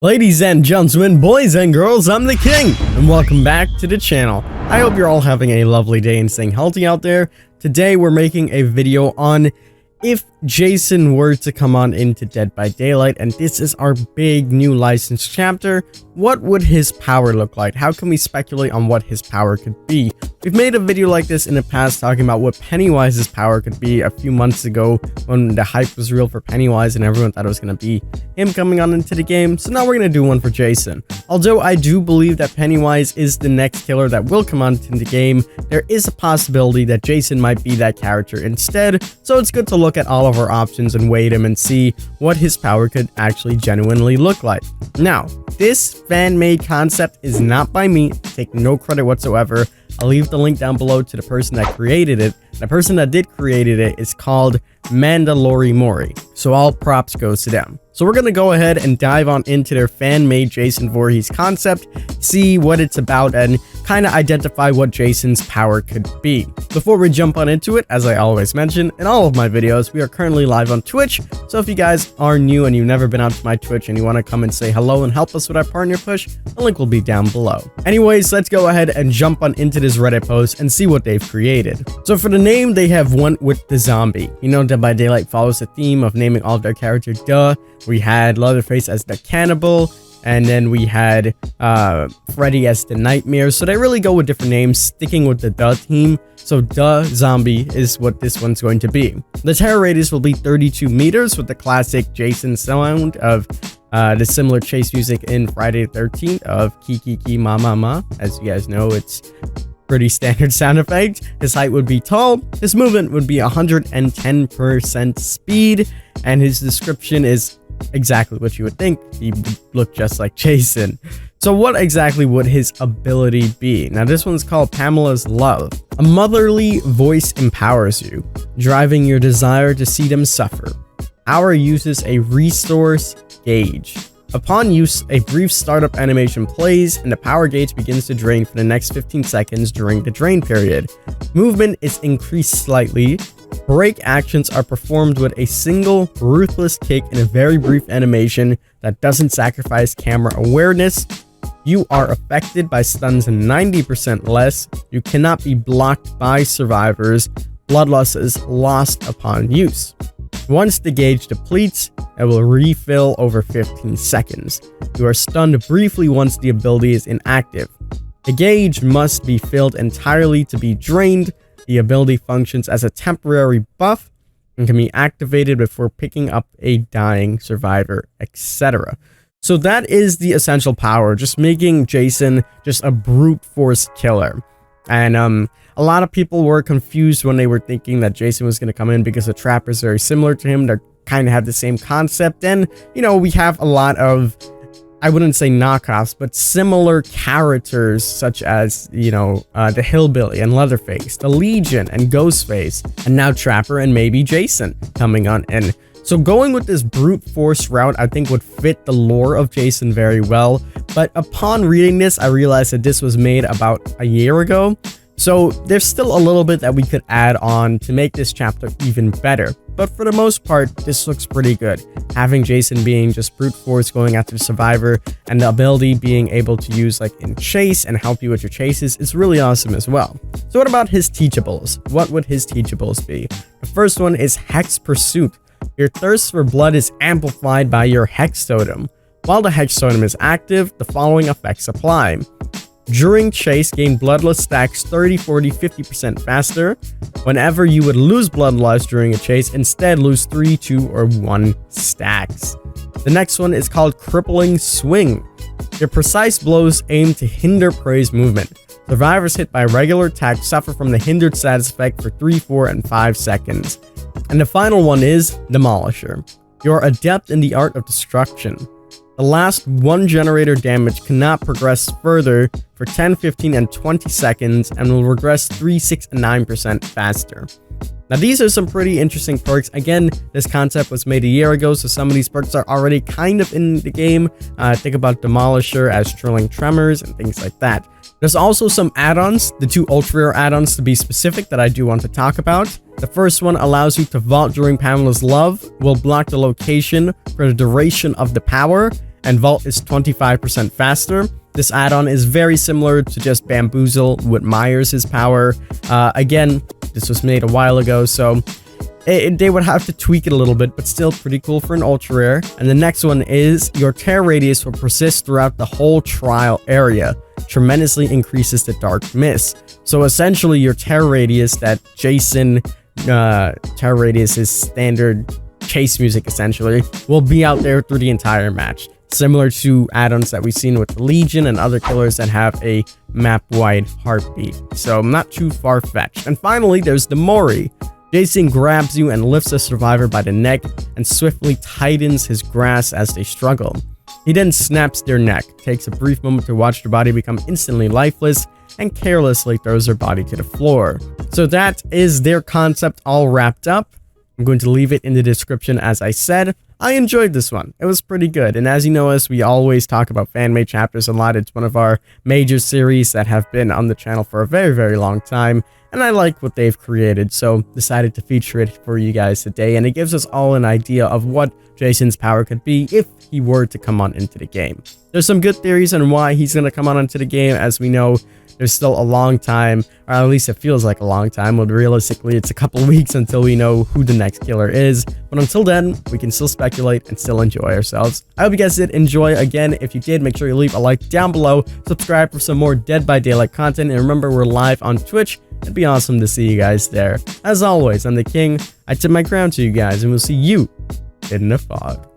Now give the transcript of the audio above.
Ladies and gentlemen, boys and girls, I'm the King, and welcome back to the channel. I hope you're all having a lovely day and staying healthy out there. Today, we're making a video on if Jason were to come on into Dead by Daylight, and this is our big new licensed chapter. What would his power look like? How can we speculate on what his power could be? We've made a video like this in the past talking about what Pennywise's power could be a few months ago when the hype was real for Pennywise and everyone thought it was going to be him coming on into the game. So now we're going to do one for Jason. Although I do believe that Pennywise is the next killer that will come on into the game, there is a possibility that Jason might be that character instead. So it's good to look at all of our options and weigh them and see what his power could actually genuinely look like. Now, this fan-made concept is not by me. Take no credit whatsoever. I'll leave the link down below to the person that created it. The person that did create it is called Mori. So all props goes to them. So we're going to go ahead and dive on into their fan-made Jason Voorhees concept, see what it's about, and kind of identify what Jason's power could be. Before we jump on into it, as I always mention in all of my videos, we are currently live on Twitch. So if you guys are new and you've never been out to my Twitch and you want to come and say hello and help us with our partner push, the link will be down below. Anyways, let's go ahead and jump on into this Reddit post and see what they've created. So for the name, they have went with the zombie. You know, Dead by Daylight follows the theme of naming all of their characters duh. We had Leatherface as the cannibal, and then we had Freddy as the nightmare. So they really go with different names, sticking with the duh theme. So duh zombie is what this one's going to be. The terror radius will be 32 meters with the classic Jason sound of the similar chase music in Friday the 13th of Ki Ki Ki Ma Ma Ma. As you guys know, it's pretty standard sound effect. His height would be tall, his movement would be 110% speed, and his description is exactly what you would think. He would look just like Jason. So what exactly would his ability be? Now this one's called Pamela's Love. A motherly voice empowers you, driving your desire to see them suffer. Power uses a resource gauge. Upon use, a brief startup animation plays and the power gauge begins to drain for the next 15 seconds during the drain period. Movement is increased slightly. Break actions are performed with a single ruthless kick in a very brief animation that doesn't sacrifice camera awareness. You are affected by stuns 90% less. You cannot be blocked by survivors. Bloodlust is lost upon use. Once the gauge depletes, it will refill over 15 seconds. You are stunned briefly once the ability is inactive. The gauge must be filled entirely to be drained. The ability functions as a temporary buff and can be activated before picking up a dying survivor, etc. So that is the essential power, just making Jason just a brute force killer. And a lot of people were confused when they were thinking that Jason was going to come in because the trap is very similar to him. They kind of have the same concept. And, you know, we have a lot of, I wouldn't say knockoffs, but similar characters such as, you know, the Hillbilly and Leatherface, the Legion and Ghostface, and now Trapper and maybe Jason coming on in. So going with this brute force route, I think would fit the lore of Jason very well. But upon reading this, I realized that this was made about a year ago. So there's still a little bit that we could add on to make this chapter even better. But for the most part, this looks pretty good. Having Jason being just brute force going after the survivor and the ability being able to use like in chase and help you with your chases is really awesome as well. So what about his teachables? What would his teachables be? The first one is Hex Pursuit. Your thirst for blood is amplified by your Hex Totem. While the Hex Totem is active, the following effects apply. During chase, gain bloodlust stacks 30, 40, 50% faster. Whenever you would lose bloodlust during a chase, instead lose 3, 2, or 1 stacks. The next one is called Crippling Swing. Your precise blows aim to hinder prey's movement. Survivors hit by regular attacks suffer from the hindered status effect for 3, 4, and 5 seconds. And the final one is Demolisher. You're adept in the art of destruction. The last one generator damage cannot progress further for 10, 15, and 20 seconds and will regress 3, 6, and 9% faster. Now these are some pretty interesting perks. Again, this concept was made a year ago, so some of these perks are already kind of in the game. Think about Demolisher as Trilling Tremors and things like that. There's also some add-ons, the 2 ultra rare add-ons to be specific that I do want to talk about. The first one allows you to vault during Pamela's Love, will block the location for the duration of the power, and Vault is 25% faster. This add-on is very similar to just Bamboozle with Myers' power. Again, this was made a while ago, so they would have to tweak it a little bit, but still pretty cool for an ultra rare. And the next one is your tear radius will persist throughout the whole trial area. Tremendously increases the dark mist. So essentially your tear radius that Jason tear radius is standard chase music essentially will be out there through the entire match, similar to add-ons that we've seen with the Legion and other killers that have a map-wide heartbeat. So not too far-fetched. And finally, there's the Mori. Jason grabs you and lifts the survivor by the neck and swiftly tightens his grasp as they struggle. He then snaps their neck, takes a brief moment to watch their body become instantly lifeless, and carelessly throws their body to the floor. So that is their concept all wrapped up. I'm going to leave it in the description as I said. I enjoyed this one. It was pretty good. And as you know us, we always talk about fan-made chapters a lot. It's one of our major series that have been on the channel for a very, very long time. And I like what they've created, so decided to feature it for you guys today. And it gives us all an idea of what Jason's power could be if he were to come on into the game. There's some good theories on why he's going to come on into the game. As we know, there's still a long time, or at least it feels like a long time, but realistically it's a couple weeks until we know who the next killer is. But until then, we can still speculate and still enjoy ourselves. I hope you guys did enjoy. Again, if you did, make sure you leave a like down below, subscribe for some more Dead by Daylight content, and remember, we're live on Twitch. It'd be awesome to see you guys there. As always, I'm the King. I tip my crown to you guys, and we'll see you in the fog.